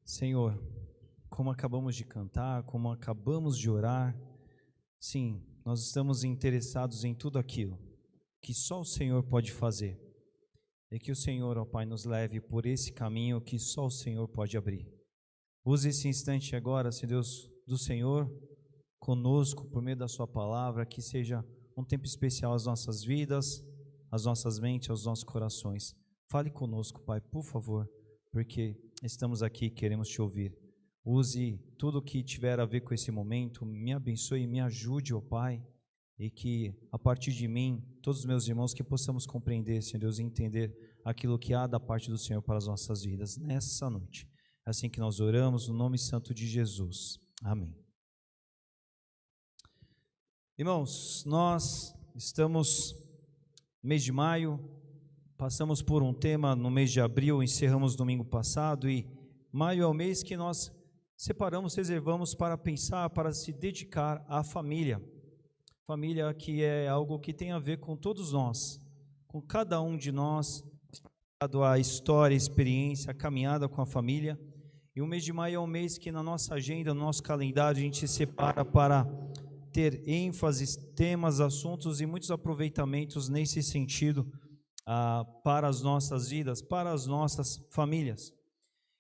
Senhor, como acabamos de cantar, como acabamos de orar, sim, nós estamos interessados em tudo aquilo que só o Senhor pode fazer. E que o Senhor, ó Pai, nos leve por esse caminho que só o Senhor pode abrir. Use esse instante agora, Senhor Deus, do Senhor conosco, por meio da sua palavra, que seja um tempo especial às nossas vidas, às nossas mentes, aos nossos corações. Fale conosco, Pai, por favor, porque estamos aqui e queremos te ouvir. Use tudo o que tiver a ver com esse momento, me abençoe e me ajude, ó Pai, e que a partir de mim, todos os meus irmãos, que possamos compreender, Senhor Deus, e entender aquilo que há da parte do Senhor para as nossas vidas nessa noite. É assim que nós oramos, no nome santo de Jesus. Amém. Irmãos, nós estamos no mês de maio, passamos por um tema no mês de abril, encerramos domingo passado, e maio é o mês que nós separamos, reservamos para pensar, para se dedicar à família. Família que é algo que tem a ver com todos nós, com cada um de nós, a história, a experiência, a caminhada com a família. E o mês de maio é um mês que na nossa agenda, no nosso calendário, a gente se separa para ter ênfases, temas, assuntos e muitos aproveitamentos nesse sentido para as nossas vidas, para as nossas famílias.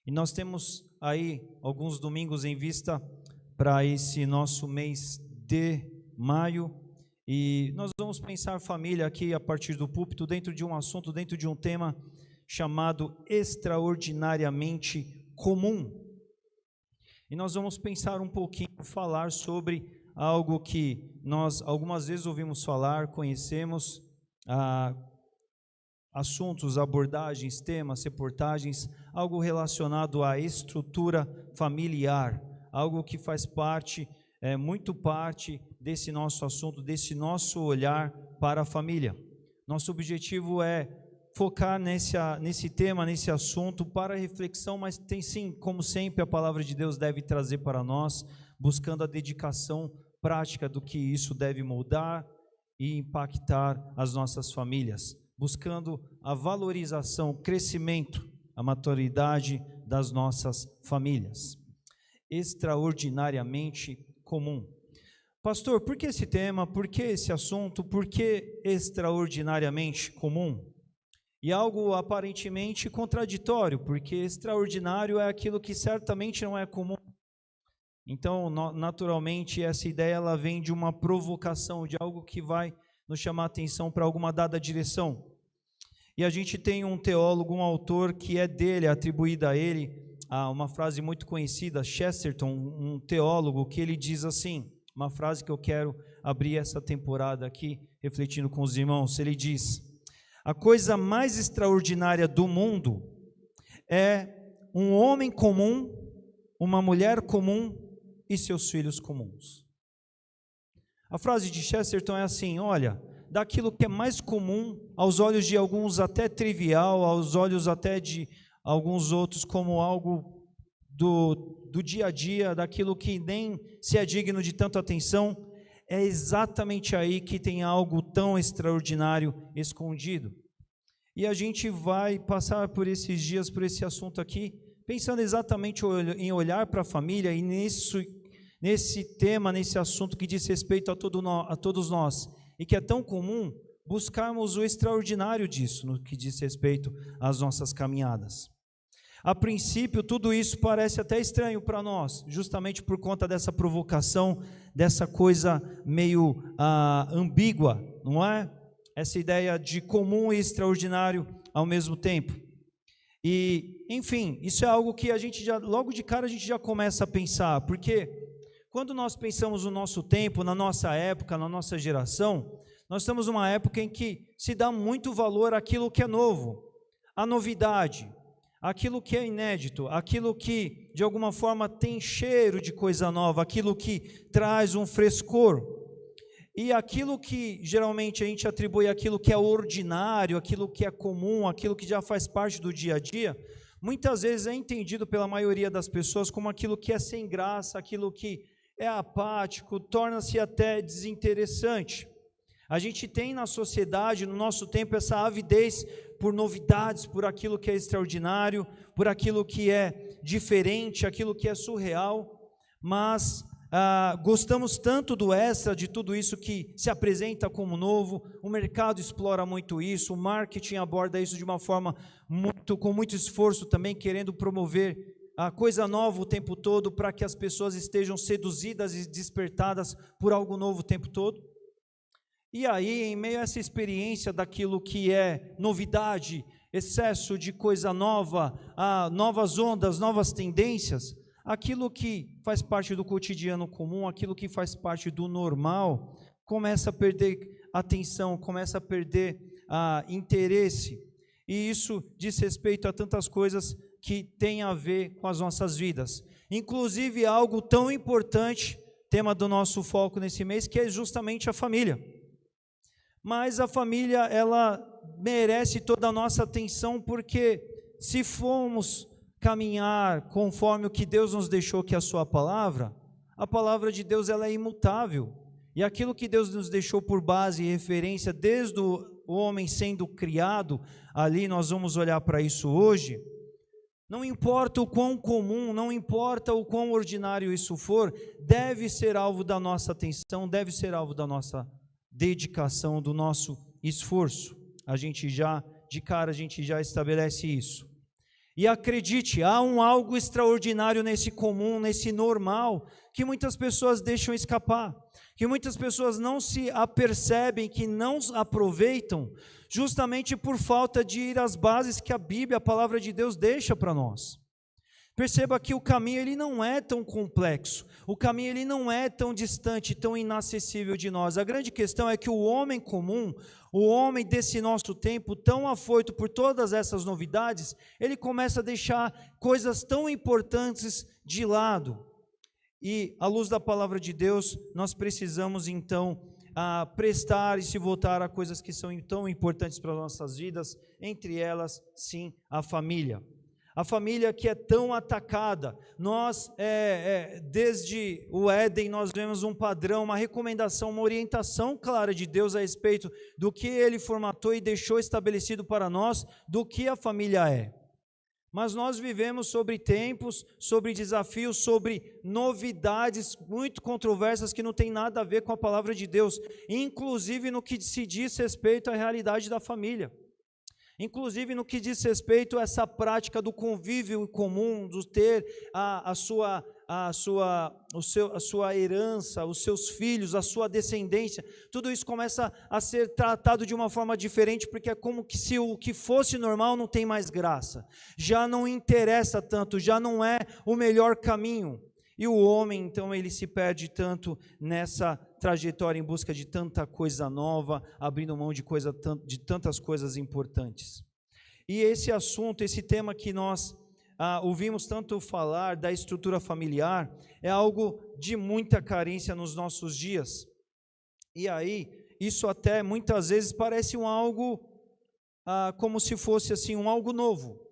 E nós temos aí alguns domingos em vista para esse nosso mês de maio, e nós vamos pensar família aqui a partir do púlpito, dentro de um assunto, dentro de um tema chamado extraordinariamente comum. E nós vamos pensar um pouquinho, falar sobre algo que nós algumas vezes ouvimos falar, conhecemos, assuntos, abordagens, temas, reportagens, algo relacionado à estrutura familiar, algo que faz parte, muito parte desse nosso assunto, desse nosso olhar para a família. Nosso objetivo é focar nesse tema, nesse assunto, para reflexão, mas tem sim, como sempre, a palavra de Deus deve trazer para nós, buscando a dedicação prática do que isso deve moldar e impactar as nossas famílias, buscando a valorização, o crescimento, a maturidade das nossas famílias. Extraordinariamente comum. Pastor, por que esse tema? Por que esse assunto? Por que extraordinariamente comum? E algo aparentemente contraditório, porque extraordinário é aquilo que certamente não é comum. Então, naturalmente, essa ideia ela vem de uma provocação, de algo que vai nos chamar a atenção para alguma dada direção. E a gente tem um teólogo, um autor que é dele, atribuída a ele, uma frase muito conhecida, Chesterton, um teólogo, que ele diz assim, uma frase que eu quero abrir essa temporada aqui, refletindo com os irmãos. Ele diz: a coisa mais extraordinária do mundo é um homem comum, uma mulher comum e seus filhos comuns. A frase de Chesterton é assim: olha, daquilo que é mais comum, aos olhos de alguns até trivial, aos olhos até de alguns outros como algo do dia a dia, daquilo que nem se é digno de tanta atenção, é exatamente aí que tem algo tão extraordinário escondido. E a gente vai passar por esses dias, por esse assunto aqui, pensando exatamente em olhar para a família e nesse tema, nesse assunto que diz respeito a todos nós, e que é tão comum buscarmos o extraordinário disso, no que diz respeito às nossas caminhadas. A princípio, tudo isso parece até estranho para nós, justamente por conta dessa provocação, dessa coisa meio ambígua, não é? Essa ideia de comum e extraordinário ao mesmo tempo. E, enfim, isso é algo que a gente já, logo de cara, a gente já começa a pensar, porque quando nós pensamos no nosso tempo, na nossa época, na nossa geração, nós estamos numa época em que se dá muito valor àquilo que é novo, à novidade, aquilo que é inédito, aquilo que de alguma forma tem cheiro de coisa nova, aquilo que traz um frescor. E aquilo que geralmente a gente atribui aquilo que é ordinário, aquilo que é comum, aquilo que já faz parte do dia a dia, muitas vezes é entendido pela maioria das pessoas como aquilo que é sem graça, aquilo que é apático, torna-se até desinteressante. A gente tem na sociedade, no nosso tempo, essa avidez por novidades, por aquilo que é extraordinário, por aquilo que é diferente, aquilo que é surreal, mas gostamos tanto do extra, de tudo isso que se apresenta como novo. O mercado explora muito isso, o marketing aborda isso de uma forma com muito esforço também, querendo promover a coisa nova o tempo todo, para que as pessoas estejam seduzidas e despertadas por algo novo o tempo todo. E aí, em meio a essa experiência daquilo que é novidade, excesso de coisa nova, novas ondas, novas tendências, aquilo que faz parte do cotidiano comum, aquilo que faz parte do normal, começa a perder atenção, começa a perder interesse. E isso diz respeito a tantas coisas que têm a ver com as nossas vidas. Inclusive algo tão importante, tema do nosso foco nesse mês, que é justamente a família. Mas a família, ela merece toda a nossa atenção, porque se formos caminhar conforme o que Deus nos deixou, que é a sua palavra, a palavra de Deus, ela é imutável, e aquilo que Deus nos deixou por base e referência, desde o homem sendo criado, ali nós vamos olhar para isso hoje, não importa o quão comum, não importa o quão ordinário isso for, deve ser alvo da nossa atenção, deve ser alvo da nossa dedicação, do nosso esforço. De cara a gente já estabelece isso. E acredite, há algo extraordinário nesse comum, nesse normal, que muitas pessoas deixam escapar, que muitas pessoas não se apercebem, que não aproveitam, justamente por falta de ir às bases que a Bíblia, a palavra de Deus, deixa para nós. Perceba que o caminho, ele não é tão complexo, o caminho, ele não é tão distante, tão inacessível de nós. A grande questão é que o homem comum, o homem desse nosso tempo, tão afoito por todas essas novidades, ele começa a deixar coisas tão importantes de lado. E, à luz da palavra de Deus, nós precisamos então prestar e se voltar a coisas que são tão importantes para as nossas vidas, entre elas, sim, a família. A família que é tão atacada. Nós, desde o Éden, nós vemos um padrão, uma recomendação, uma orientação clara de Deus a respeito do que Ele formatou e deixou estabelecido para nós, do que a família é. Mas nós vivemos sobre tempos, sobre desafios, sobre novidades muito controversas que não tem nada a ver com a palavra de Deus, inclusive no que se diz respeito à realidade da família. Inclusive no que diz respeito a essa prática do convívio comum, do ter a sua herança, os seus filhos, a sua descendência, tudo isso começa a ser tratado de uma forma diferente, porque é como que se o que fosse normal não tem mais graça, já não interessa tanto, já não é o melhor caminho. E o homem, então, ele se perde tanto nessa trajetória em busca de tanta coisa nova, abrindo mão de tantas coisas importantes. E esse assunto, esse tema que nós ouvimos tanto falar da estrutura familiar, é algo de muita carência nos nossos dias. E aí, isso até muitas vezes parece algo como se fosse assim, algo novo.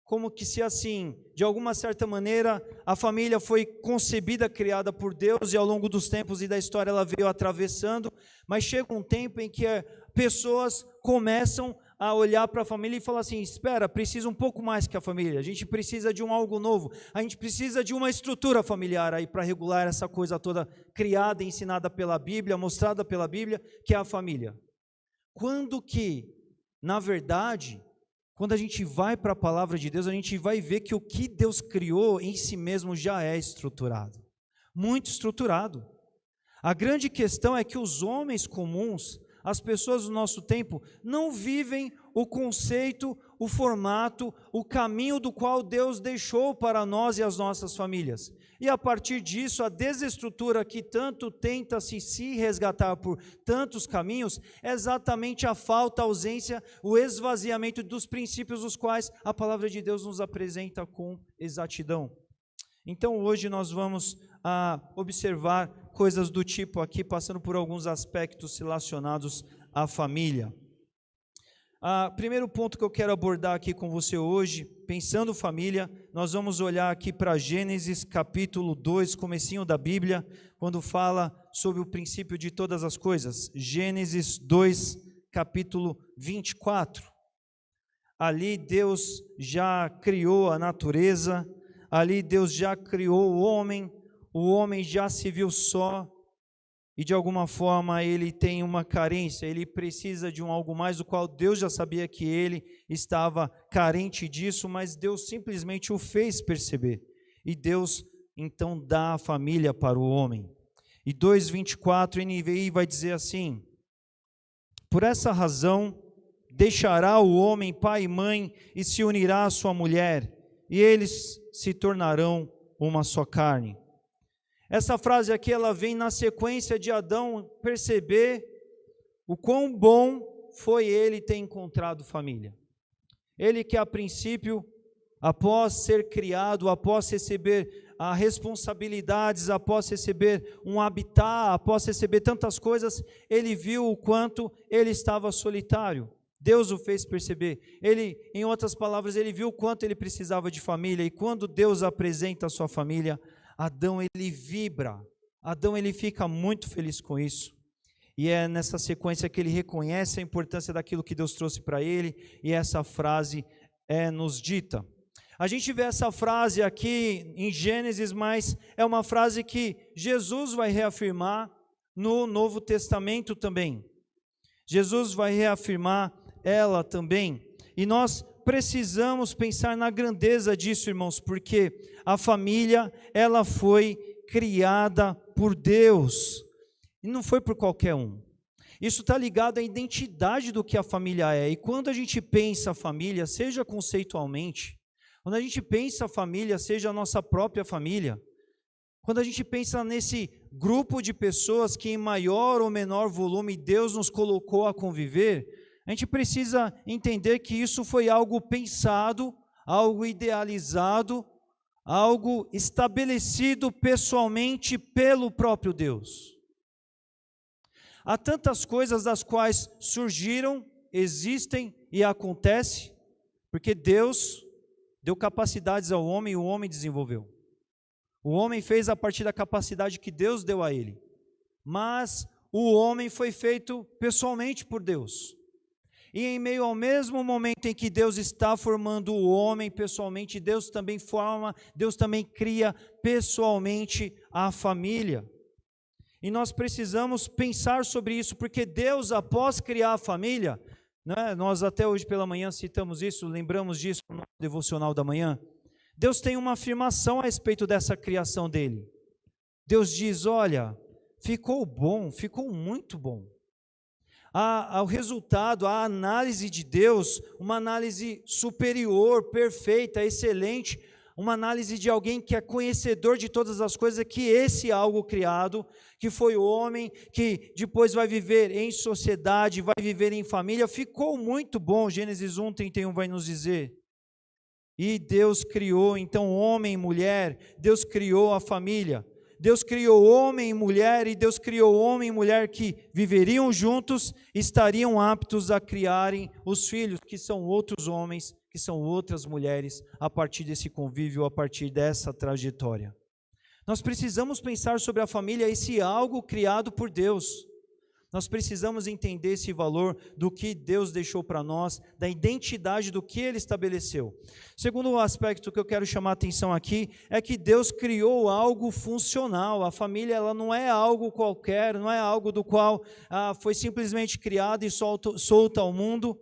Como que se assim, de alguma certa maneira, a família foi concebida, criada por Deus, e ao longo dos tempos e da história ela veio atravessando, mas chega um tempo em que pessoas começam a olhar para a família e falar assim, espera, precisa um pouco mais que a família, a gente precisa de algo novo, a gente precisa de uma estrutura familiar aí para regular essa coisa toda criada e ensinada pela Bíblia, mostrada pela Bíblia, que é a família. Quando que, na verdade, quando a gente vai para a palavra de Deus, a gente vai ver que o que Deus criou em si mesmo já é estruturado, muito estruturado. A grande questão é que os homens comuns, as pessoas do nosso tempo, não vivem o conceito, o formato, o caminho do qual Deus deixou para nós e as nossas famílias. E a partir disso, a desestrutura que tanto tenta se resgatar por tantos caminhos, é exatamente a falta, a ausência, o esvaziamento dos princípios dos quais a palavra de Deus nos apresenta com exatidão. Então hoje nós vamos observar coisas do tipo aqui, passando por alguns aspectos relacionados à família. Primeiro ponto que eu quero abordar aqui com você hoje, pensando família, nós vamos olhar aqui para Gênesis capítulo 2, comecinho da Bíblia, quando fala sobre o princípio de todas as coisas. Gênesis 2, capítulo 24. Ali Deus já criou a natureza, ali Deus já criou o homem já se viu só, e de alguma forma ele tem uma carência, ele precisa de algo mais, do qual Deus já sabia que ele estava carente disso, mas Deus simplesmente o fez perceber, e Deus então dá a família para o homem. E 2:24, NVI vai dizer assim: por essa razão deixará o homem pai e mãe e se unirá à sua mulher, e eles se tornarão uma só carne. Essa frase aqui, ela vem na sequência de Adão perceber o quão bom foi ele ter encontrado família. Ele que a princípio, após ser criado, após receber responsabilidades, após receber um habitat, após receber tantas coisas, ele viu o quanto ele estava solitário. Deus o fez perceber. Ele, em outras palavras, ele viu o quanto ele precisava de família, e quando Deus apresenta a sua família, Adão ele vibra, Adão ele fica muito feliz com isso, e é nessa sequência que ele reconhece a importância daquilo que Deus trouxe para ele, e essa frase é nos dita. A gente vê essa frase aqui em Gênesis, mas é uma frase que Jesus vai reafirmar no Novo Testamento também. Jesus vai reafirmar ela também, e nós precisamos pensar na grandeza disso, irmãos, porque a família, ela foi criada por Deus, e não foi por qualquer um. Isso está ligado à identidade do que a família é, e quando a gente pensa a família, seja conceitualmente, quando a gente pensa a família, seja a nossa própria família, quando a gente pensa nesse grupo de pessoas que em maior ou menor volume Deus nos colocou a conviver, a gente precisa entender que isso foi algo pensado, algo idealizado, algo estabelecido pessoalmente pelo próprio Deus. Há tantas coisas das quais surgiram, existem e acontecem, porque Deus deu capacidades ao homem e o homem desenvolveu. O homem fez a partir da capacidade que Deus deu a ele, mas o homem foi feito pessoalmente por Deus. E em meio ao mesmo momento em que Deus está formando o homem pessoalmente, Deus também forma, Deus também cria pessoalmente a família. E nós precisamos pensar sobre isso, porque Deus, após criar a família, né, nós até hoje pela manhã citamos isso, lembramos disso no devocional da manhã, Deus tem uma afirmação a respeito dessa criação dele. Deus diz, olha, ficou bom, ficou muito bom. O resultado, a análise de Deus, uma análise superior, perfeita, excelente, uma análise de alguém que é conhecedor de todas as coisas, que esse algo criado, que foi o homem, que depois vai viver em sociedade, vai viver em família, ficou muito bom. Gênesis 1:31 vai nos dizer. E Deus criou então homem e mulher, Deus criou a família. Deus criou homem e mulher, e Deus criou homem e mulher que viveriam juntos, estariam aptos a criarem os filhos, que são outros homens, que são outras mulheres, a partir desse convívio, a partir dessa trajetória. Nós precisamos pensar sobre a família, esse algo criado por Deus. Nós precisamos entender esse valor do que Deus deixou para nós, da identidade do que Ele estabeleceu. Segundo aspecto que eu quero chamar a atenção aqui, é que Deus criou algo funcional. A família, ela não é algo qualquer, não é algo do qual foi simplesmente criado e solta ao mundo,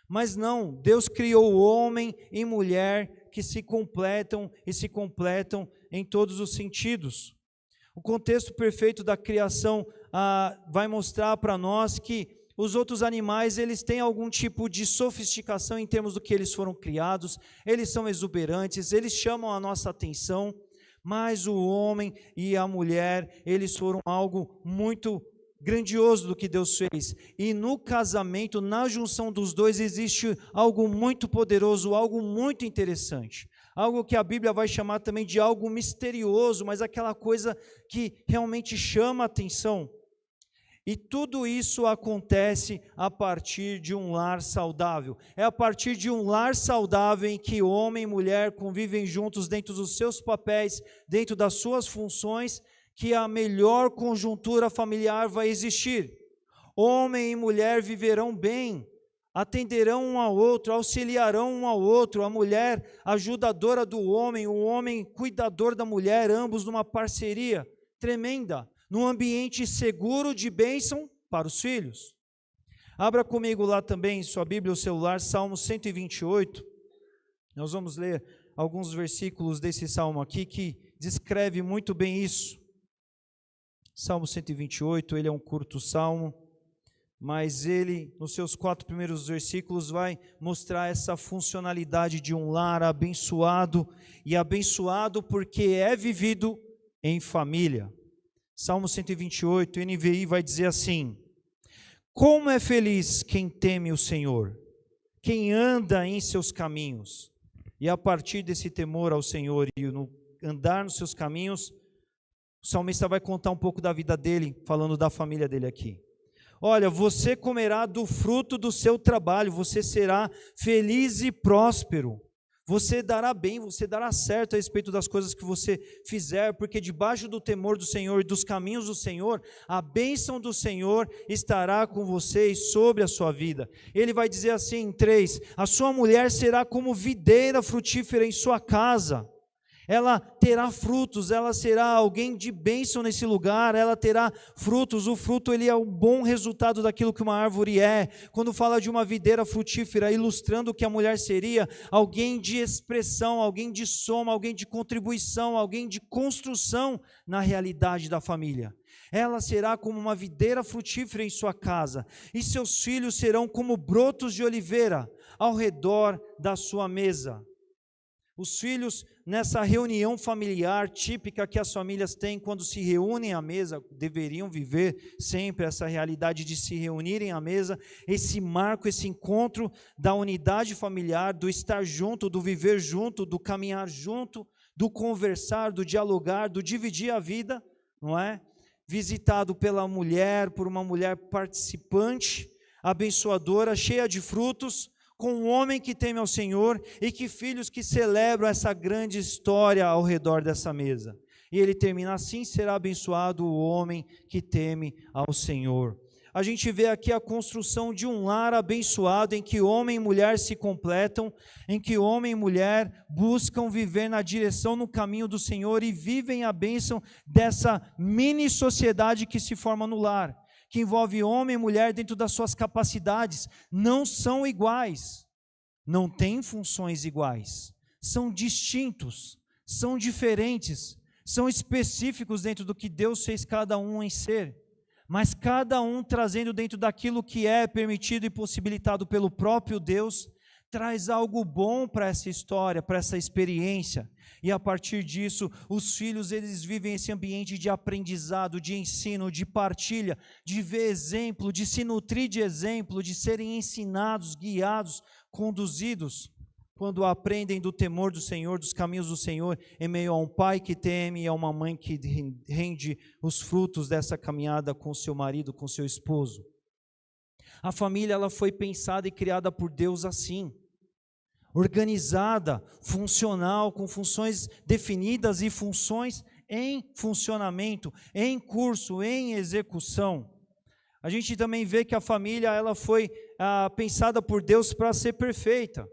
mas não, Deus criou homem e mulher que se completam e se completam em todos os sentidos. O contexto perfeito da criação vai mostrar para nós que os outros animais, eles têm algum tipo de sofisticação em termos do que eles foram criados, eles são exuberantes, eles chamam a nossa atenção, mas o homem e a mulher, eles foram algo muito grandioso do que Deus fez. E no casamento, na junção dos dois, existe algo muito poderoso, algo muito interessante. Algo que a Bíblia vai chamar também de algo misterioso, mas aquela coisa que realmente chama a atenção. E tudo isso acontece a partir de um lar saudável. É a partir de um lar saudável em que homem e mulher convivem juntos dentro dos seus papéis, dentro das suas funções, que a melhor conjuntura familiar vai existir. Homem e mulher viverão bem. atenderão um ao outro, auxiliarão um ao outro, a mulher ajudadora do homem, o homem cuidador da mulher, ambos numa parceria tremenda, num ambiente seguro de bênção para os filhos. Abra comigo lá também, sua Bíblia ou celular, Salmo 128, nós vamos ler alguns versículos desse salmo aqui que descreve muito bem isso. Salmo 128, ele é um curto salmo, mas ele, nos seus 4 primeiros versículos, vai mostrar essa funcionalidade de um lar abençoado, e abençoado porque é vivido em família. Salmo 128, NVI vai dizer assim: como é feliz quem teme o Senhor, quem anda em seus caminhos. E a partir desse temor ao Senhor e no andar nos seus caminhos, o salmista vai contar um pouco da vida dele, falando da família dele aqui. Olha, você comerá do fruto do seu trabalho, você será feliz e próspero. Você dará bem, você dará certo a respeito das coisas que você fizer, porque debaixo do temor do Senhor e dos caminhos do Senhor, a bênção do Senhor estará com você e sobre a sua vida. Ele vai dizer assim em 3, a sua mulher será como videira frutífera em sua casa. Ela terá frutos, ela será alguém de bênção nesse lugar, ela terá frutos. O fruto, ele é um bom resultado daquilo que uma árvore é. Quando fala de uma videira frutífera, ilustrando o que a mulher seria, alguém de expressão, alguém de soma, alguém de contribuição, alguém de construção na realidade da família. Ela será como uma videira frutífera em sua casa, e seus filhos serão como brotos de oliveira ao redor da sua mesa. Os filhos, nessa reunião familiar típica que as famílias têm quando se reúnem à mesa, deveriam viver sempre essa realidade de se reunirem à mesa, esse marco, esse encontro da unidade familiar, do estar junto, do viver junto, do caminhar junto, do conversar, do dialogar, do dividir a vida, não é? Visitado pela mulher, por uma mulher participante, abençoadora, cheia de frutos, com um homem que teme ao Senhor e que filhos que celebram essa grande história ao redor dessa mesa. E ele termina assim: será abençoado o homem que teme ao Senhor. A gente vê aqui a construção de um lar abençoado, em que homem e mulher se completam, em que homem e mulher buscam viver na direção, no caminho do Senhor e vivem a bênção dessa mini sociedade que se forma no lar, que envolve homem e mulher dentro das suas capacidades. Não são iguais, não têm funções iguais, são distintos, são diferentes, são específicos dentro do que Deus fez cada um em ser, mas cada um trazendo dentro daquilo que é permitido e possibilitado pelo próprio Deus, traz algo bom para essa história, para essa experiência. E a partir disso, os filhos, eles vivem esse ambiente de aprendizado, de ensino, de partilha, de ver exemplo, de se nutrir de exemplo, de serem ensinados, guiados, conduzidos, quando aprendem do temor do Senhor, dos caminhos do Senhor, em meio a um pai que teme e a uma mãe que rende os frutos dessa caminhada com seu marido, com seu esposo. A família, ela foi pensada e criada por Deus assim, organizada, funcional, com funções definidas e funções em funcionamento, em curso, em execução. A gente também vê que a família, ela foi pensada por Deus para ser perfeita.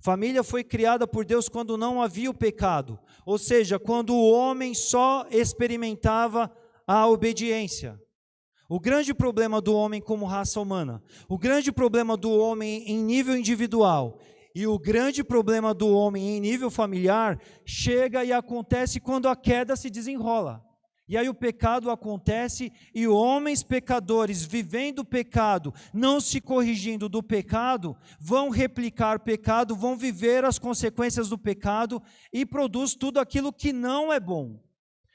Família foi criada por Deus quando não havia o pecado, ou seja, quando o homem só experimentava a obediência. O grande problema do homem como raça humana, o grande problema do homem em nível individual e o grande problema do homem em nível familiar chega e acontece quando a queda se desenrola. E aí o pecado acontece e homens pecadores vivendo o pecado, não se corrigindo do pecado, vão replicar pecado, vão viver as consequências do pecado e produz tudo aquilo que não é bom.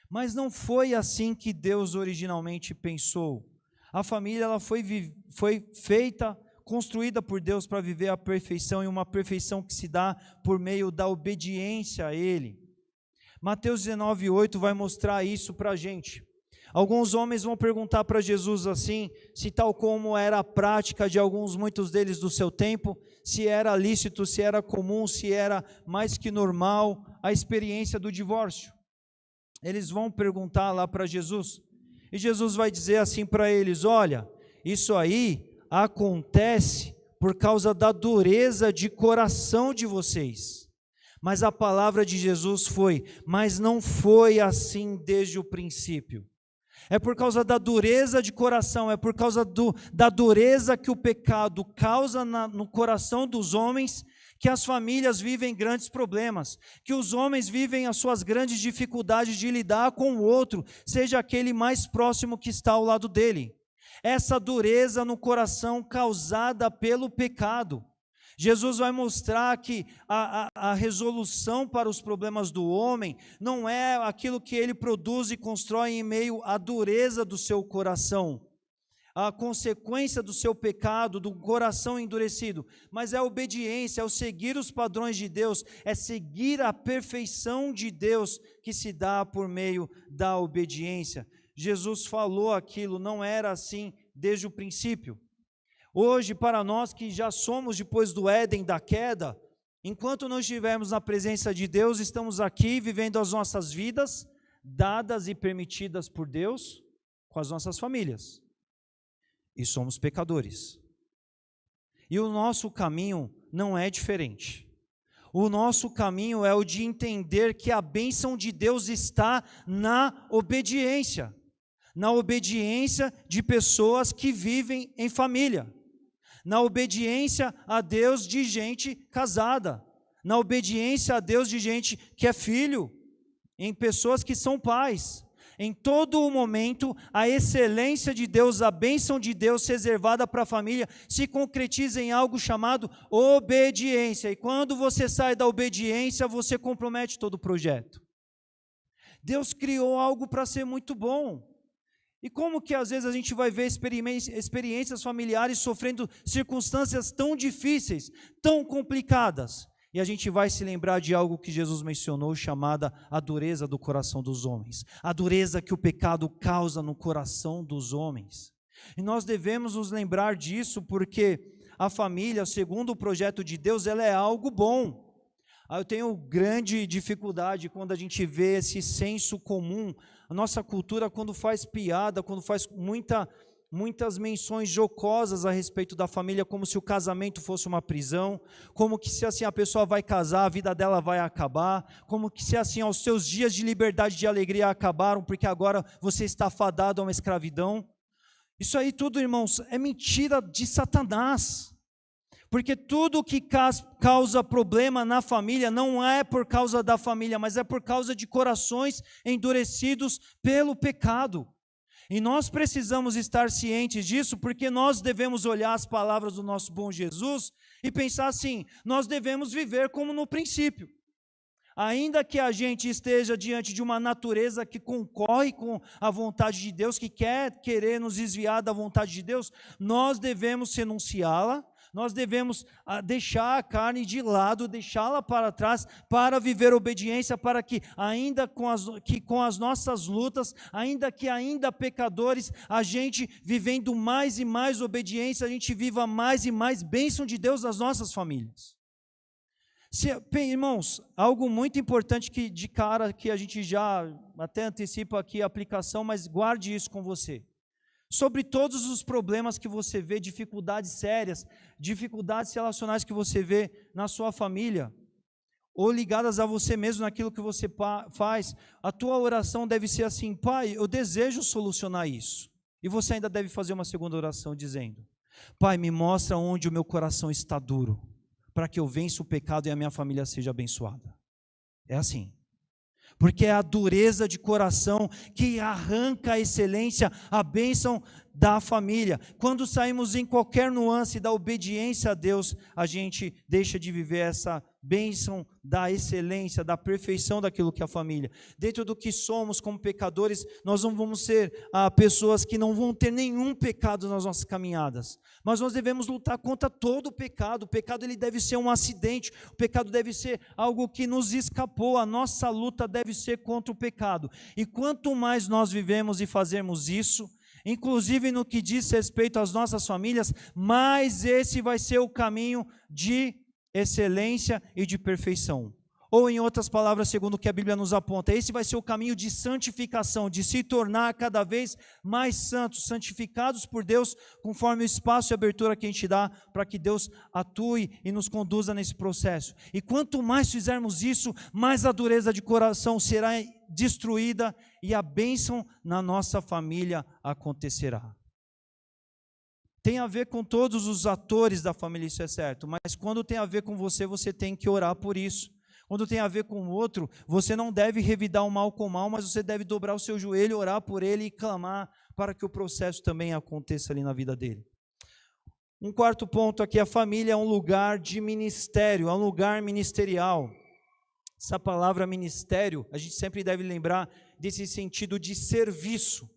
Mas não foi assim que Deus originalmente pensou. A família, ela foi feita, construída por Deus para viver a perfeição, e uma perfeição que se dá por meio da obediência a Ele. Mateus 19:8 vai mostrar isso para a gente. Alguns homens vão perguntar para Jesus assim, se tal como era a prática de muitos deles do seu tempo, se era lícito, se era comum, se era mais que normal a experiência do divórcio. Eles vão perguntar lá para Jesus, e Jesus vai dizer assim para eles: olha, isso aí acontece por causa da dureza de coração de vocês. Mas a palavra de Jesus foi: mas não foi assim desde o princípio. É por causa da dureza de coração, é por causa da dureza que o pecado causa no coração dos homens, que as famílias vivem grandes problemas, que os homens vivem as suas grandes dificuldades de lidar com o outro, seja aquele mais próximo que está ao lado dele. Essa dureza no coração causada pelo pecado. Jesus vai mostrar que a resolução para os problemas do homem não é aquilo que ele produz e constrói em meio à dureza do seu coração, a consequência do seu pecado, do coração endurecido, mas é a obediência, é o seguir os padrões de Deus, é seguir a perfeição de Deus que se dá por meio da obediência. Jesus falou aquilo, não era assim desde o princípio. Hoje, para nós que já somos depois do Éden, da queda, enquanto não estivermos na presença de Deus, estamos aqui vivendo as nossas vidas, dadas e permitidas por Deus, com as nossas famílias. E somos pecadores. E o nosso caminho não é diferente. O nosso caminho é o de entender que a bênção de Deus está na obediência de pessoas que vivem em família, na obediência a Deus de gente casada, na obediência a Deus de gente que é filho, em pessoas que são pais. Em todo o momento, a excelência de Deus, a bênção de Deus reservada para a família, se concretiza em algo chamado obediência. E quando você sai da obediência, você compromete todo o projeto. Deus criou algo para ser muito bom. E como que às vezes a gente vai ver experiências familiares sofrendo circunstâncias tão difíceis, tão complicadas, e a gente vai se lembrar de algo que Jesus mencionou, chamada a dureza do coração dos homens, a dureza que o pecado causa no coração dos homens. E nós devemos nos lembrar disso, porque a família, segundo o projeto de Deus, ela é algo bom. Eu tenho grande dificuldade quando a gente vê esse senso comum. A nossa cultura, quando faz piada, quando faz muitas menções jocosas a respeito da família, como se o casamento fosse uma prisão, como que se assim a pessoa vai casar, a vida dela vai acabar, como que se assim os seus dias de liberdade e de alegria acabaram, porque agora você está fadado a uma escravidão. Isso aí tudo, irmãos, é mentira de Satanás. Porque tudo que causa problema na família não é por causa da família, mas é por causa de corações endurecidos pelo pecado. E nós precisamos estar cientes disso, porque nós devemos olhar as palavras do nosso bom Jesus e pensar assim: nós devemos viver como no princípio. Ainda que a gente esteja diante de uma natureza que concorre com a vontade de Deus, que querer nos desviar da vontade de Deus, nós devemos renunciá-la. Nós devemos deixar a carne de lado, deixá-la para trás, para viver obediência, para que ainda com as nossas lutas, ainda pecadores, a gente vivendo mais e mais obediência, a gente viva mais e mais bênção de Deus nas nossas famílias. Irmãos, algo muito importante que a gente já até antecipa aqui a aplicação, mas guarde isso com você. Sobre todos os problemas que você vê, dificuldades sérias, dificuldades relacionais que você vê na sua família, ou ligadas a você mesmo naquilo que você faz, a tua oração deve ser assim: Pai, eu desejo solucionar isso. E você ainda deve fazer uma segunda oração dizendo: Pai, me mostra onde o meu coração está duro, para que eu vença o pecado e a minha família seja abençoada. É assim. Porque é a dureza de coração que arranca a excelência, a bênção da família. Quando saímos em qualquer nuance da obediência a Deus, a gente deixa de viver essa bênção da excelência, da perfeição daquilo que é a família. Dentro do que somos como pecadores, nós não vamos ser pessoas que não vão ter nenhum pecado nas nossas caminhadas. Mas nós devemos lutar contra todo o pecado. O pecado ele deve ser um acidente, o pecado deve ser algo que nos escapou. A nossa luta deve ser contra o pecado. E quanto mais nós vivemos e fazermos isso, inclusive no que diz respeito às nossas famílias, mais esse vai ser o caminho de excelência e de perfeição. Ou em outras palavras, segundo o que a Bíblia nos aponta, esse vai ser o caminho de santificação, de se tornar cada vez mais santos, santificados por Deus, conforme o espaço e abertura que a gente dá para que Deus atue e nos conduza nesse processo. E quanto mais fizermos isso, mais a dureza de coração será destruída e a bênção na nossa família acontecerá. Tem a ver com todos os atores da família, isso é certo, mas quando tem a ver com você, você tem que orar por isso. Quando tem a ver com o outro, você não deve revidar o mal com o mal, mas você deve dobrar o seu joelho, orar por ele e clamar para que o processo também aconteça ali na vida dele. Um quarto ponto aqui, a família é um lugar de ministério, é um lugar ministerial. Essa palavra ministério, a gente sempre deve lembrar desse sentido de serviço.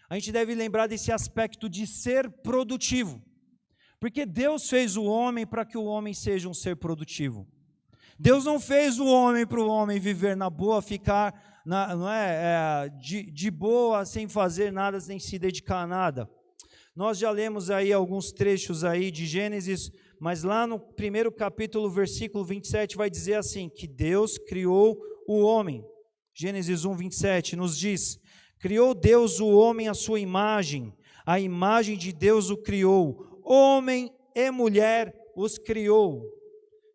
A gente deve lembrar desse aspecto de ser produtivo. Porque Deus fez o homem para que o homem seja um ser produtivo. Deus não fez o homem para o homem viver na boa, ficar de boa, sem fazer nada, sem se dedicar a nada. Nós já lemos aí alguns trechos aí de Gênesis, mas lá no primeiro capítulo, versículo 27, vai dizer assim, que Deus criou o homem. Gênesis 1, 27 nos diz, criou Deus o homem à sua imagem, a imagem de Deus o criou, homem e mulher os criou.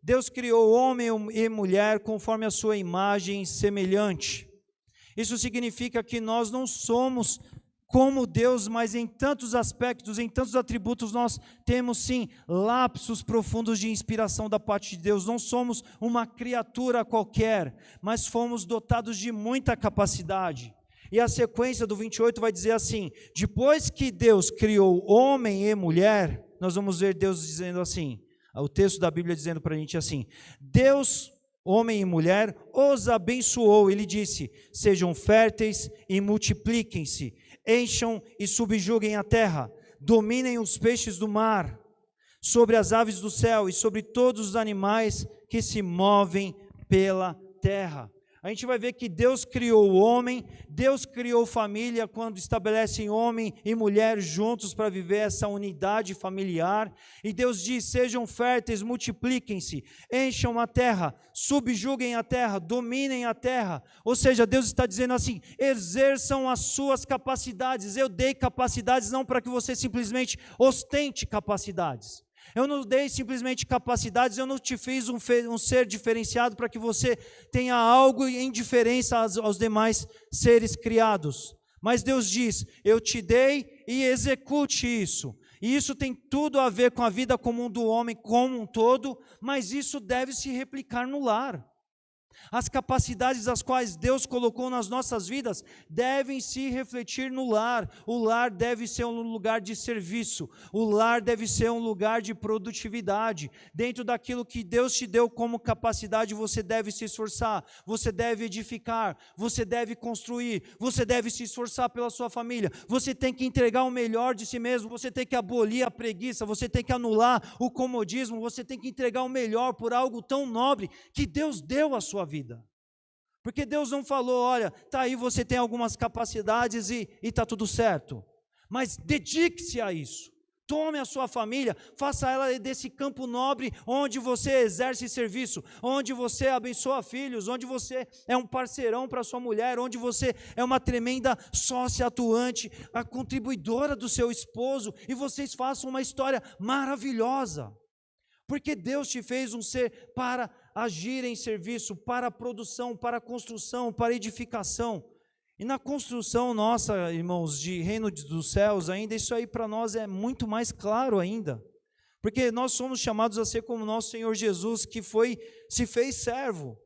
Deus criou homem e mulher conforme a sua imagem semelhante. Isso significa que nós não somos como Deus, mas em tantos aspectos, em tantos atributos, nós temos sim lapsos profundos de inspiração da parte de Deus. Não somos uma criatura qualquer, mas fomos dotados de muita capacidade. E a sequência do 28 vai dizer assim, depois que Deus criou homem e mulher, nós vamos ver Deus dizendo assim, o texto da Bíblia dizendo para a gente assim, Deus, homem e mulher, os abençoou, ele disse, sejam férteis e multipliquem-se, encham e subjuguem a terra, dominem os peixes do mar, sobre as aves do céu e sobre todos os animais que se movem pela terra. A gente vai ver que Deus criou o homem, Deus criou família quando estabelecem homem e mulher juntos para viver essa unidade familiar. E Deus diz, sejam férteis, multipliquem-se, encham a terra, subjuguem a terra, dominem a terra. Ou seja, Deus está dizendo assim, exerçam as suas capacidades. Eu dei capacidades não para que você simplesmente ostente capacidades. Eu não dei simplesmente capacidades, eu não te fiz um ser diferenciado para que você tenha algo em diferença aos demais seres criados. Mas Deus diz, eu te dei e execute isso. E isso tem tudo a ver com a vida comum do homem como um todo, mas isso deve se replicar no lar. As capacidades as quais Deus colocou nas nossas vidas devem se refletir no lar. O lar deve ser um lugar de serviço. O lar deve ser um lugar de produtividade. Dentro daquilo que Deus te deu como capacidade, você deve se esforçar. Você deve edificar. Você deve construir. Você deve se esforçar pela sua família. Você tem que entregar o melhor de si mesmo. Você tem que abolir a preguiça. Você tem que anular o comodismo. Você tem que entregar o melhor por algo tão nobre que Deus deu à sua vida. Porque Deus não falou, olha, tá aí, você tem algumas capacidades e está tudo certo. Mas dedique-se a isso. Tome a sua família, faça ela desse campo nobre onde você exerce serviço, onde você abençoa filhos, onde você é um parceirão para sua mulher, onde você é uma tremenda sócia atuante, a contribuidora do seu esposo, e vocês façam uma história maravilhosa. Porque Deus te fez um ser para agir em serviço, para a produção, para a construção, para a edificação. E na construção nossa, irmãos, de reino dos céus, ainda isso aí para nós é muito mais claro ainda. Porque nós somos chamados a ser como nosso Senhor Jesus, que se fez servo.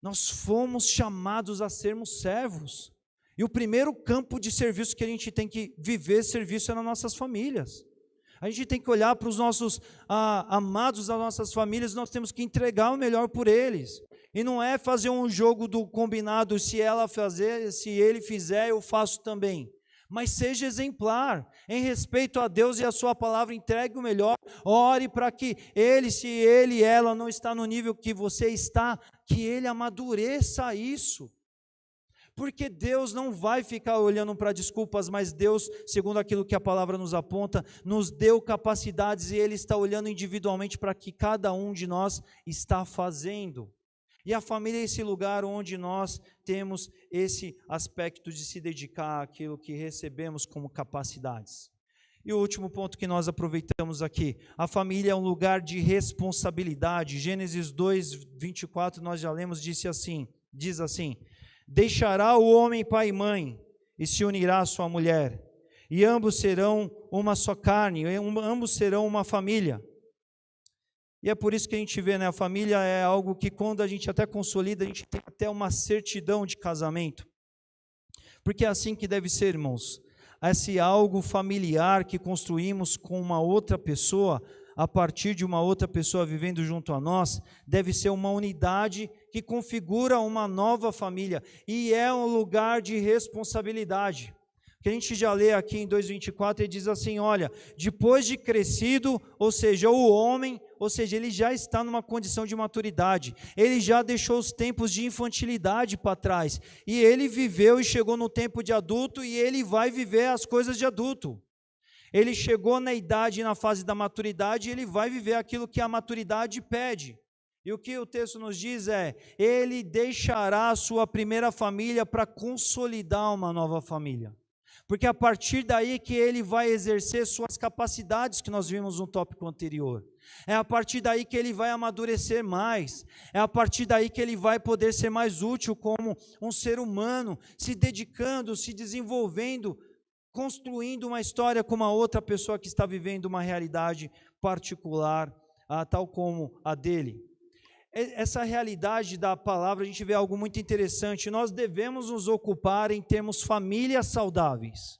Nós fomos chamados a sermos servos. E o primeiro campo de serviço que a gente tem que viver serviço é nas nossas famílias. A gente tem que olhar para os nossos amados das nossas famílias, nós temos que entregar o melhor por eles. E não é fazer um jogo do combinado, se ela fazer, se ele fizer, eu faço também. Mas seja exemplar, em respeito a Deus e a sua palavra, entregue o melhor, ore para que ele, se ele e ela não está no nível que você está, que ele amadureça isso. Porque Deus não vai ficar olhando para desculpas, mas Deus, segundo aquilo que a palavra nos aponta, nos deu capacidades e Ele está olhando individualmente para que cada um de nós está fazendo. E a família é esse lugar onde nós temos esse aspecto de se dedicar àquilo que recebemos como capacidades. E o último ponto que nós aproveitamos aqui, a família é um lugar de responsabilidade. Gênesis 2, 24, nós já lemos, diz assim, deixará o homem pai e mãe, e se unirá à sua mulher, e ambos serão uma só carne, ambos serão uma família. E é por isso que a gente vê, né, a família é algo que quando a gente até consolida, a gente tem até uma certidão de casamento. Porque é assim que deve ser, irmãos. Esse algo familiar que construímos com uma outra pessoa, a partir de uma outra pessoa vivendo junto a nós, deve ser uma unidade que configura uma nova família, e é um lugar de responsabilidade. Que a gente já lê aqui em 2:24, ele diz assim, olha, depois de crescido, ou seja, o homem, ou seja, ele já está numa condição de maturidade, ele já deixou os tempos de infantilidade para trás, e ele viveu e chegou no tempo de adulto, e ele vai viver as coisas de adulto. Ele chegou na idade e na fase da maturidade, e ele vai viver aquilo que a maturidade pede. E o que o texto nos diz é, ele deixará a sua primeira família para consolidar uma nova família. Porque é a partir daí que ele vai exercer suas capacidades que nós vimos no tópico anterior. É a partir daí que ele vai amadurecer mais. É a partir daí que ele vai poder ser mais útil como um ser humano, se dedicando, se desenvolvendo, construindo uma história com uma outra pessoa que está vivendo uma realidade particular, tal como a dele. Essa realidade da palavra, a gente vê algo muito interessante. Nós devemos nos ocupar em termos famílias saudáveis,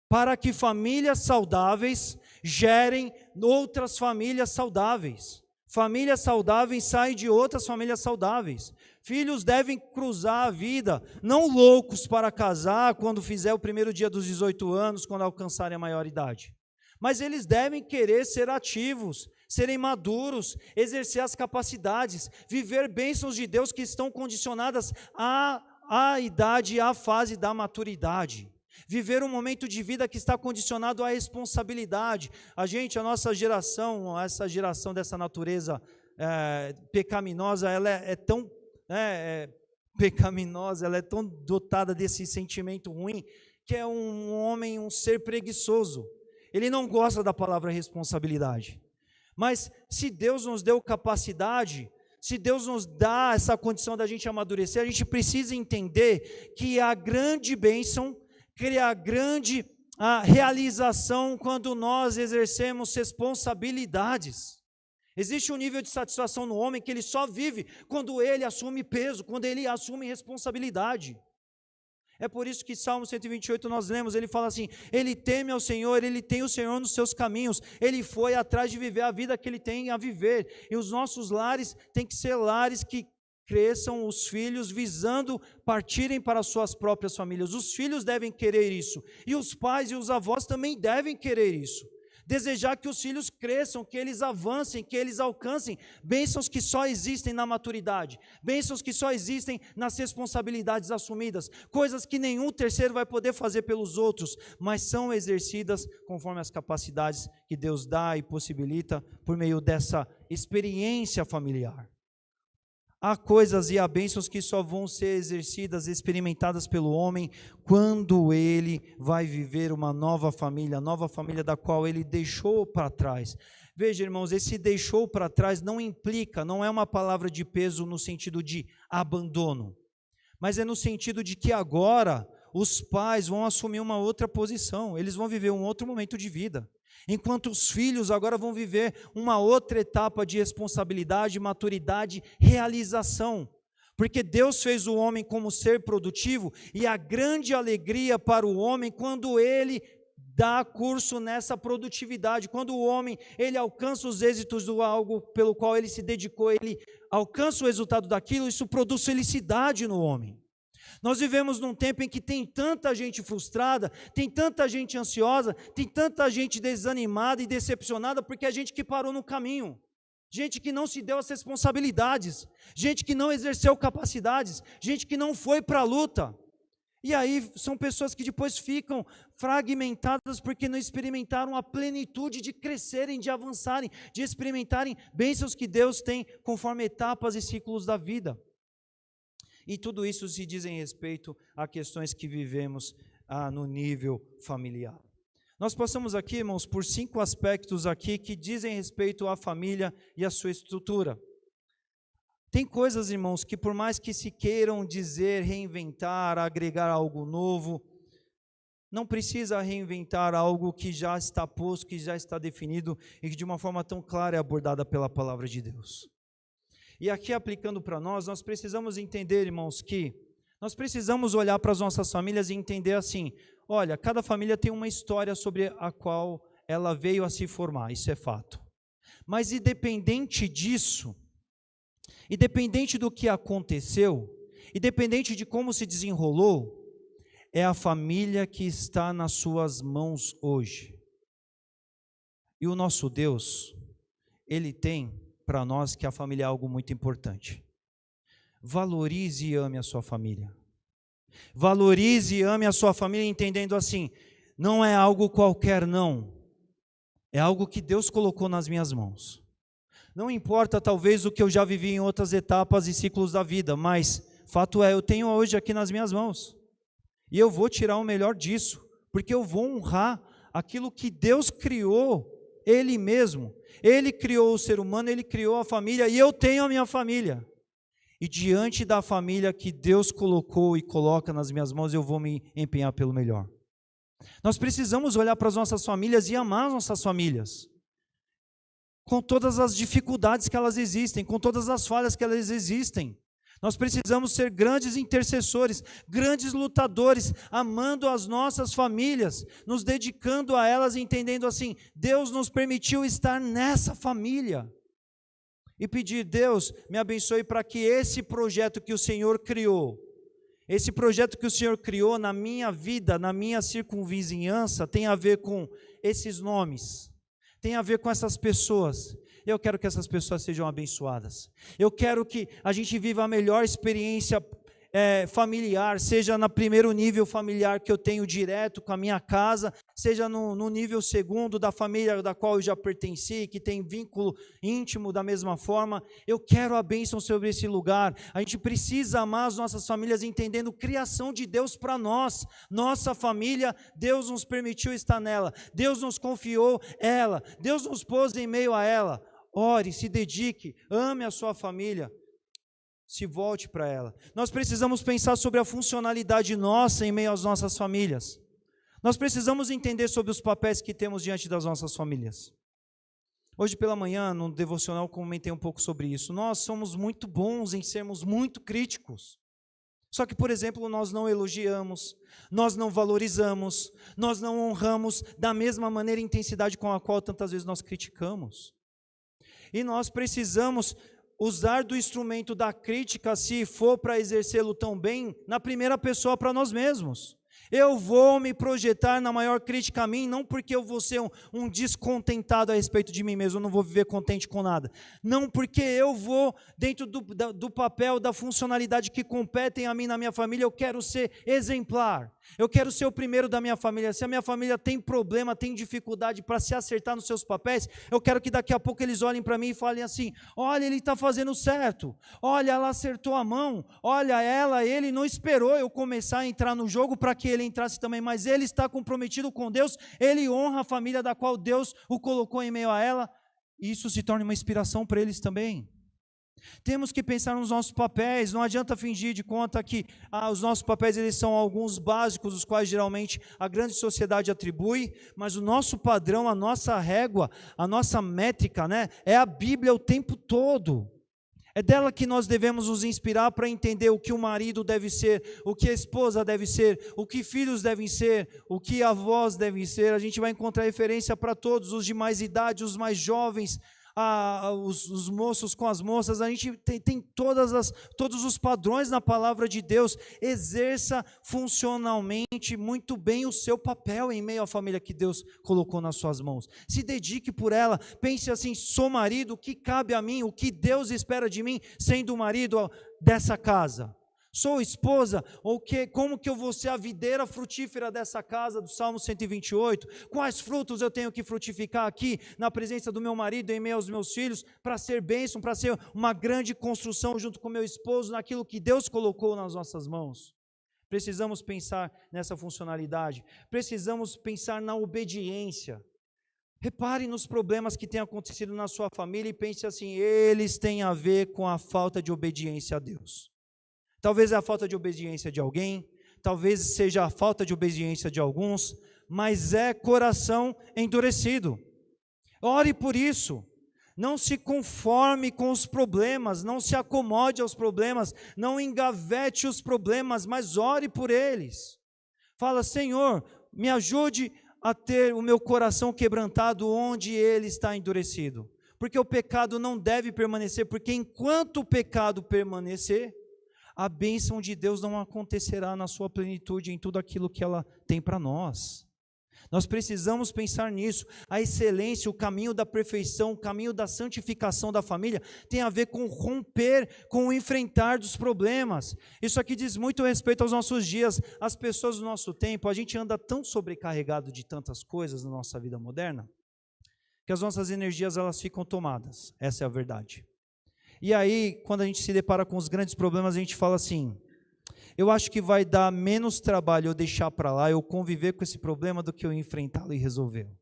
para que famílias saudáveis gerem outras famílias saudáveis. Famílias saudáveis saem de outras famílias saudáveis. Filhos devem cruzar a vida, não loucos para casar quando fizer o primeiro dia dos 18 anos, quando alcançarem a maioridade. Mas eles devem querer ser ativos, serem maduros, exercer as capacidades, viver bênçãos de Deus que estão condicionadas à idade, à fase da maturidade. Viver um momento de vida que está condicionado à responsabilidade. A nossa geração, essa geração dessa natureza pecaminosa, ela é tão pecaminosa, ela é tão dotada desse sentimento ruim, que é um homem, um ser preguiçoso. Ele não gosta da palavra responsabilidade. Mas se Deus nos deu capacidade, se Deus nos dá essa condição da gente amadurecer, a gente precisa entender que a grande bênção, que a grande realização quando nós exercemos responsabilidades. Existe um nível de satisfação no homem que ele só vive quando ele assume peso, quando ele assume responsabilidade. É por isso que Salmo 128 nós lemos, ele fala assim, ele teme ao Senhor, ele tem o Senhor nos seus caminhos, ele foi atrás de viver a vida que ele tem a viver, e os nossos lares têm que ser lares que cresçam os filhos visando partirem para as suas próprias famílias. Os filhos devem querer isso, e os pais e os avós também devem querer isso. Desejar que os filhos cresçam, que eles avancem, que eles alcancem bênçãos que só existem na maturidade, bênçãos que só existem nas responsabilidades assumidas, coisas que nenhum terceiro vai poder fazer pelos outros, mas são exercidas conforme as capacidades que Deus dá e possibilita por meio dessa experiência familiar. Há coisas e há bênçãos que só vão ser exercidas, experimentadas pelo homem, quando ele vai viver uma nova família, a nova família da qual ele deixou para trás. Veja, irmãos, esse deixou para trás não implica, não é uma palavra de peso no sentido de abandono, mas é no sentido de que agora os pais vão assumir uma outra posição, eles vão viver um outro momento de vida. Enquanto os filhos agora vão viver uma outra etapa de responsabilidade, maturidade, realização. Porque Deus fez o homem como ser produtivo, e a grande alegria para o homem quando ele dá curso nessa produtividade, quando o homem ele alcança os êxitos do algo pelo qual ele se dedicou, ele alcança o resultado daquilo, isso produz felicidade no homem. Nós vivemos num tempo em que tem tanta gente frustrada, tem tanta gente ansiosa, tem tanta gente desanimada e decepcionada, porque é gente que parou no caminho, gente que não se deu as responsabilidades, gente que não exerceu capacidades, gente que não foi para a luta. E aí são pessoas que depois ficam fragmentadas porque não experimentaram a plenitude de crescerem, de avançarem, de experimentarem bênçãos que Deus tem conforme etapas e ciclos da vida. E tudo isso se diz em respeito a questões que vivemos no nível familiar. Nós passamos aqui, irmãos, por 5 aspectos aqui que dizem respeito à família e à sua estrutura. Tem coisas, irmãos, que por mais que se queiram dizer, reinventar, agregar algo novo, não precisa reinventar algo que já está posto, que já está definido e que de uma forma tão clara é abordada pela palavra de Deus. E aqui aplicando para nós precisamos entender, irmãos, que nós precisamos olhar para as nossas famílias e entender assim, olha, cada família tem uma história sobre a qual ela veio a se formar, isso é fato. Mas independente disso, independente do que aconteceu, independente de como se desenrolou, é a família que está nas suas mãos hoje. E o nosso Deus, Ele tem para nós que a família é algo muito importante. Valorize e ame a sua família. Valorize e ame a sua família entendendo assim, não é algo qualquer não, é algo que Deus colocou nas minhas mãos. Não importa talvez o que eu já vivi em outras etapas e ciclos da vida, mas fato é, eu tenho hoje aqui nas minhas mãos. E eu vou tirar o melhor disso, porque eu vou honrar aquilo que Deus criou, Ele mesmo. Ele criou o ser humano, Ele criou a família e eu tenho a minha família. E diante da família que Deus colocou e coloca nas minhas mãos, eu vou me empenhar pelo melhor. Nós precisamos olhar para as nossas famílias e amar as nossas famílias. Com todas as dificuldades que elas existem, com todas as falhas que elas existem. Nós precisamos ser grandes intercessores, grandes lutadores, amando as nossas famílias, nos dedicando a elas e entendendo assim, Deus nos permitiu estar nessa família. E pedir, Deus, me abençoe para que esse projeto que o Senhor criou, esse projeto que o Senhor criou na minha vida, na minha circunvizinhança, tenha a ver com esses nomes, tenha a ver com essas pessoas. Eu quero que essas pessoas sejam abençoadas. Eu quero que a gente viva a melhor experiência familiar, seja no primeiro nível familiar que eu tenho direto com a minha casa, seja no nível segundo da família da qual eu já pertenci, que tem vínculo íntimo da mesma forma. Eu quero a bênção sobre esse lugar. A gente precisa amar as nossas famílias entendendo a criação de Deus para nós. Nossa família, Deus nos permitiu estar nela. Deus nos confiou ela. Deus nos pôs em meio a ela. Ore, se dedique, ame a sua família. Se volte para ela. Nós precisamos pensar sobre a funcionalidade nossa em meio às nossas famílias. Nós precisamos entender sobre os papéis que temos diante das nossas famílias. Hoje pela manhã, no devocional, comentei um pouco sobre isso. Nós somos muito bons em sermos muito críticos. Só que, por exemplo, nós não elogiamos, nós não valorizamos, nós não honramos da mesma maneira e intensidade com a qual tantas vezes nós criticamos. E nós precisamos usar do instrumento da crítica, se for para exercê-lo tão bem, na primeira pessoa para nós mesmos. Eu vou me projetar na maior crítica a mim, não porque eu vou ser um descontentado a respeito de mim mesmo, eu não vou viver contente com nada. Não porque eu vou, dentro do papel, da funcionalidade que competem a mim na minha família, eu quero ser exemplar. Eu quero ser o primeiro da minha família. Se a minha família tem problema, tem dificuldade para se acertar nos seus papéis, eu quero que daqui a pouco eles olhem para mim e falem assim, olha, ele está fazendo certo, olha, ela acertou a mão, olha, ele não esperou eu começar a entrar no jogo para que ele entrasse também, mas ele está comprometido com Deus, ele honra a família da qual Deus o colocou em meio a ela, e isso se torna uma inspiração para eles também. Temos que pensar nos nossos papéis, não adianta fingir de conta que os nossos papéis eles são alguns básicos, os quais geralmente a grande sociedade atribui, mas o nosso padrão, a nossa régua, a nossa métrica, né, é a Bíblia o tempo todo. É dela que nós devemos nos inspirar para entender o que o marido deve ser, o que a esposa deve ser, o que filhos devem ser, o que avós devem ser. A gente vai encontrar referência para todos, os de mais idade, os mais jovens, os moços com as moças. A gente tem todos os padrões na palavra de Deus. Exerça funcionalmente muito bem o seu papel em meio à família que Deus colocou nas suas mãos. Se dedique por ela, pense assim, sou marido, o que cabe a mim, o que Deus espera de mim, sendo o marido dessa casa. Sou esposa? Ou como que eu vou ser a videira frutífera dessa casa do Salmo 128? Quais frutos eu tenho que frutificar aqui na presença do meu marido, em meio aos meus filhos, para ser bênção, para ser uma grande construção junto com meu esposo, naquilo que Deus colocou nas nossas mãos? Precisamos pensar nessa funcionalidade, precisamos pensar na obediência. Repare nos problemas que têm acontecido na sua família e pense assim: eles têm a ver com a falta de obediência a Deus. Talvez é a falta de obediência de alguém, talvez seja a falta de obediência de alguns, mas é coração endurecido. Ore por isso. Não se conforme com os problemas, não se acomode aos problemas, não engavete os problemas, mas ore por eles. Fala: Senhor, me ajude a ter o meu coração quebrantado onde ele está endurecido. Porque o pecado não deve permanecer, porque enquanto o pecado permanecer, a bênção de Deus não acontecerá na sua plenitude em tudo aquilo que ela tem para nós. Nós precisamos pensar nisso. A excelência, o caminho da perfeição, o caminho da santificação da família tem a ver com romper, com o enfrentar dos problemas. Isso aqui diz muito respeito aos nossos dias. As pessoas do nosso tempo, a gente anda tão sobrecarregado de tantas coisas na nossa vida moderna, que as nossas energias elas ficam tomadas. Essa é a verdade. E aí, quando a gente se depara com os grandes problemas, a gente fala assim: eu acho que vai dar menos trabalho eu deixar para lá, eu conviver com esse problema, do que eu enfrentá-lo e resolvê-lo.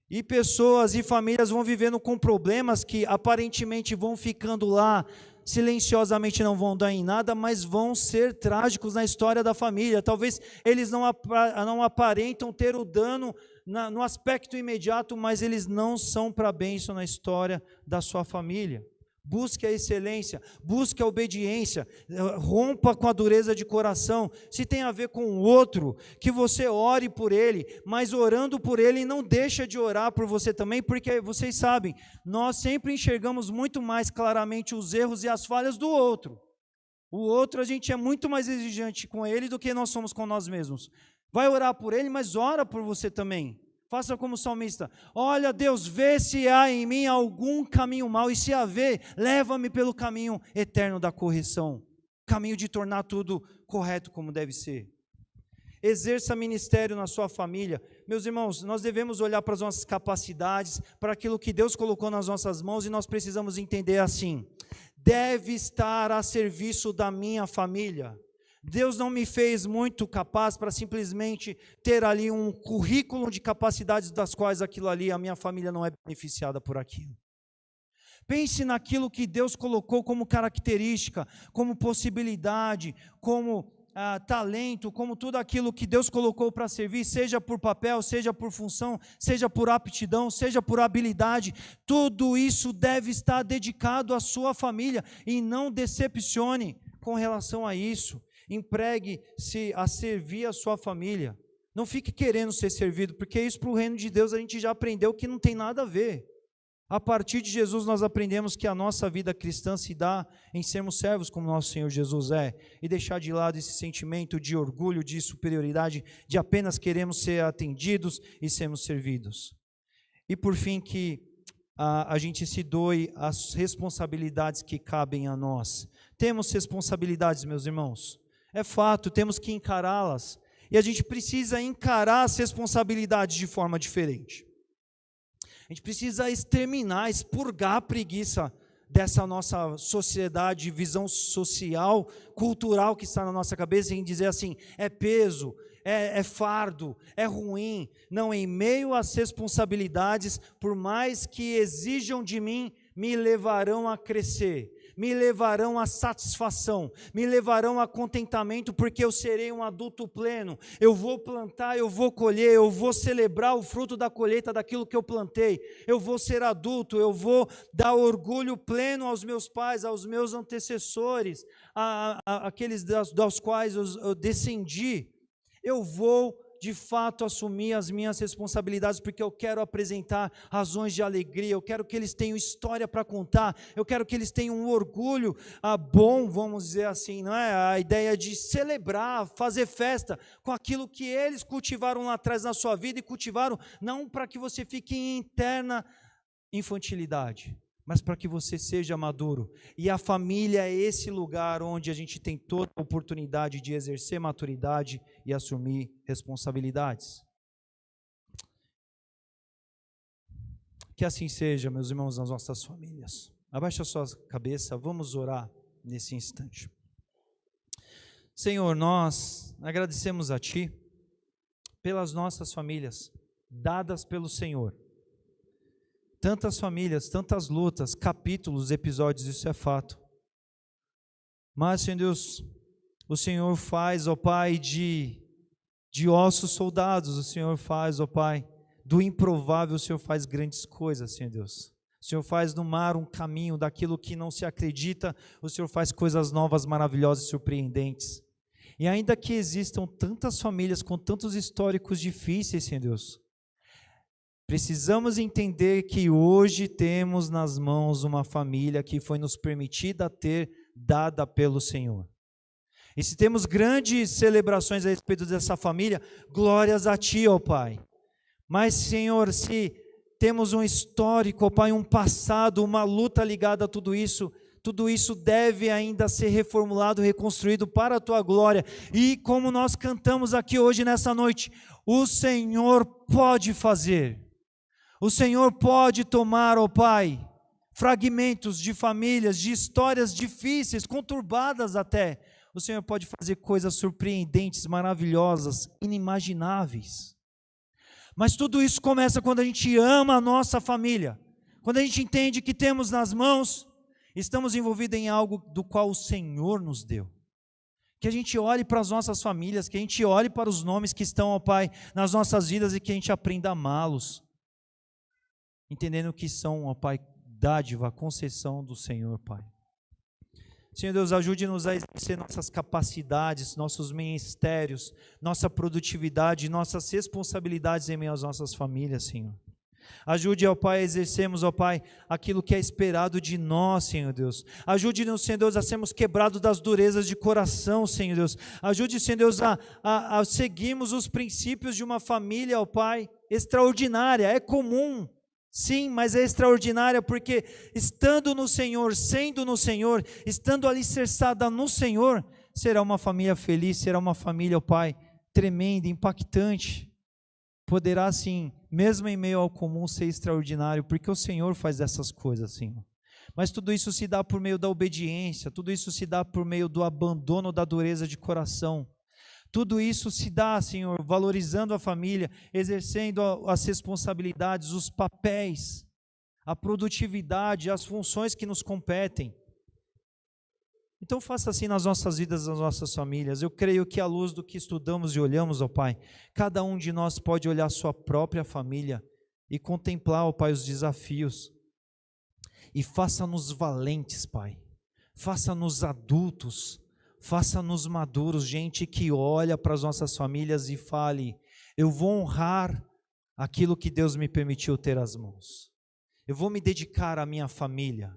E pessoas e famílias vão vivendo com problemas que aparentemente vão ficando lá, silenciosamente não vão dar em nada, mas vão ser trágicos na história da família. Talvez eles não aparentam ter o dano no aspecto imediato, mas eles não são para bênção na história da sua família. Busque a excelência, busque a obediência, rompa com a dureza de coração. Se tem a ver com o outro, que você ore por ele, mas orando por ele, não deixa de orar por você também, porque vocês sabem, nós sempre enxergamos muito mais claramente os erros e as falhas do outro. O outro, a gente é muito mais exigente com ele do que nós somos com nós mesmos. Vai orar por ele, mas ora por você também. Faça como o salmista: olha, Deus, vê se há em mim algum caminho mau, e se haver, leva-me pelo caminho eterno da correção, caminho de tornar tudo correto como deve ser. Exerça ministério na sua família. Meus irmãos, nós devemos olhar para as nossas capacidades, para aquilo que Deus colocou nas nossas mãos, e nós precisamos entender assim: deve estar a serviço da minha família. Deus não me fez muito capaz para simplesmente ter ali um currículo de capacidades das quais aquilo ali, a minha família não é beneficiada por aquilo. Pense naquilo que Deus colocou como característica, como possibilidade, como talento, como tudo aquilo que Deus colocou para servir, seja por papel, seja por função, seja por aptidão, seja por habilidade. Tudo isso deve estar dedicado à sua família, e não decepcione com relação a isso. Empregue-se a servir a sua família. Não fique querendo ser servido, porque isso para o reino de Deus a gente já aprendeu que não tem nada a ver. A partir de Jesus nós aprendemos que a nossa vida cristã se dá em sermos servos como nosso Senhor Jesus é, e deixar de lado esse sentimento de orgulho, de superioridade, de apenas queremos ser atendidos e sermos servidos. E por fim, que a gente se doe às responsabilidades que cabem a nós. Temos responsabilidades, meus irmãos. É fato, temos que encará-las, e a gente precisa encarar as responsabilidades de forma diferente. A gente precisa exterminar, expurgar a preguiça dessa nossa sociedade, visão social, cultural que está na nossa cabeça, em dizer assim: é peso, é fardo, é ruim. Não, em meio às responsabilidades, por mais que exijam de mim, me levarão a crescer, me levarão à satisfação, me levarão a contentamento, porque eu serei um adulto pleno. Eu vou plantar, eu vou colher, eu vou celebrar o fruto da colheita daquilo que eu plantei. Eu vou ser adulto, eu vou dar orgulho pleno aos meus pais, aos meus antecessores, aqueles dos quais eu descendi. Eu vou de fato assumir as minhas responsabilidades, porque eu quero apresentar razões de alegria, eu quero que eles tenham história para contar, eu quero que eles tenham um orgulho bom, vamos dizer assim, não é? A ideia de celebrar, fazer festa com aquilo que eles cultivaram lá atrás na sua vida, e cultivaram não para que você fique em interna infantilidade, mas para que você seja maduro. E a família é esse lugar onde a gente tem toda a oportunidade de exercer maturidade e assumir responsabilidades. Que assim seja, meus irmãos, nas nossas famílias. Abaixe a sua cabeça, vamos orar nesse instante. Senhor, nós agradecemos a Ti pelas nossas famílias, dadas pelo Senhor. Tantas famílias, tantas lutas, capítulos, episódios, isso é fato. Mas, Senhor Deus, o Senhor faz, ó Pai, de ossos soldados, o Senhor faz, ó Pai, do improvável, o Senhor faz grandes coisas, Senhor Deus. O Senhor faz no mar um caminho daquilo que não se acredita, o Senhor faz coisas novas, maravilhosas e surpreendentes. E ainda que existam tantas famílias com tantos históricos difíceis, Senhor Deus, precisamos entender que hoje temos nas mãos uma família que foi nos permitida ter, dada pelo Senhor. E se temos grandes celebrações a respeito dessa família, glórias a Ti, ó Pai. Mas, Senhor, se temos um histórico, ó Pai, um passado, uma luta ligada a tudo isso deve ainda ser reformulado, reconstruído para a Tua glória. E como nós cantamos aqui hoje nessa noite, o Senhor pode fazer. O Senhor pode tomar, ó Pai, fragmentos de famílias, de histórias difíceis, conturbadas até. O Senhor pode fazer coisas surpreendentes, maravilhosas, inimagináveis. Mas tudo isso começa quando a gente ama a nossa família. Quando a gente entende que temos nas mãos, estamos envolvidos em algo do qual o Senhor nos deu. Que a gente olhe para as nossas famílias, que a gente olhe para os nomes que estão, ó Pai, nas nossas vidas e que a gente aprenda a amá-los. Entendendo que são, ó Pai, dádiva, concessão do Senhor, Pai. Senhor Deus, ajude-nos a exercer nossas capacidades, nossos ministérios, nossa produtividade, nossas responsabilidades em meio às nossas famílias, Senhor. Ajude, ó Pai, a exercermos, ó Pai, aquilo que é esperado de nós, Senhor Deus. Ajude-nos, Senhor Deus, a sermos quebrados das durezas de coração, Senhor Deus. Ajude, Senhor Deus, a seguirmos os princípios de uma família, ó Pai, extraordinária, é comum. Sim, mas é extraordinária porque estando no Senhor, sendo no Senhor, estando alicerçada no Senhor, será uma família feliz, será uma família, ó Pai, tremenda, impactante. Poderá sim, mesmo em meio ao comum, ser extraordinário, porque o Senhor faz essas coisas, Senhor. Mas tudo isso se dá por meio da obediência, tudo isso se dá por meio do abandono da dureza de coração. Tudo isso se dá, Senhor, valorizando a família, exercendo as responsabilidades, os papéis, a produtividade, as funções que nos competem. Então faça assim nas nossas vidas, nas nossas famílias. Eu creio que à luz do que estudamos e olhamos, ó Pai, cada um de nós pode olhar sua própria família e contemplar, ó Pai, os desafios. E faça-nos valentes, Pai. Faça-nos adultos. Faça-nos maduros, gente que olha para as nossas famílias e fale, eu vou honrar aquilo que Deus me permitiu ter às mãos. Eu vou me dedicar à minha família.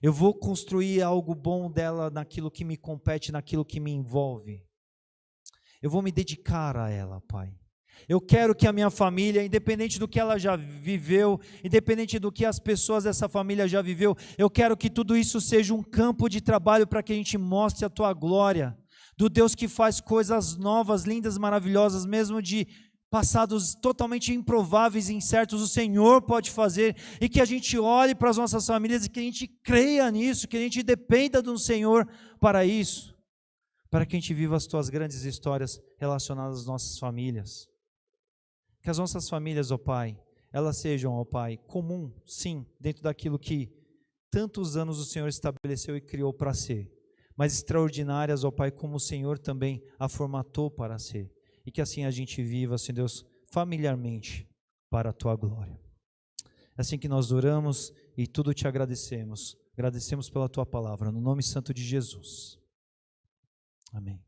Eu vou construir algo bom dela naquilo que me compete, naquilo que me envolve. Eu vou me dedicar a ela, Pai. Eu quero que a minha família, independente do que ela já viveu, independente do que as pessoas dessa família já viveu, eu quero que tudo isso seja um campo de trabalho para que a gente mostre a Tua glória, do Deus que faz coisas novas, lindas, maravilhosas, mesmo de passados totalmente improváveis e incertos, o Senhor pode fazer, e que a gente olhe para as nossas famílias e que a gente creia nisso, que a gente dependa do Senhor para isso, para que a gente viva as Tuas grandes histórias relacionadas às nossas famílias. Que as nossas famílias, ó Pai, elas sejam, ó Pai, comum, sim, dentro daquilo que tantos anos o Senhor estabeleceu e criou para ser, mas extraordinárias, ó Pai, como o Senhor também a formatou para ser. E que assim a gente viva, Senhor Deus, familiarmente para a Tua glória. É assim que nós oramos e tudo Te agradecemos. Agradecemos pela Tua palavra, no nome santo de Jesus. Amém.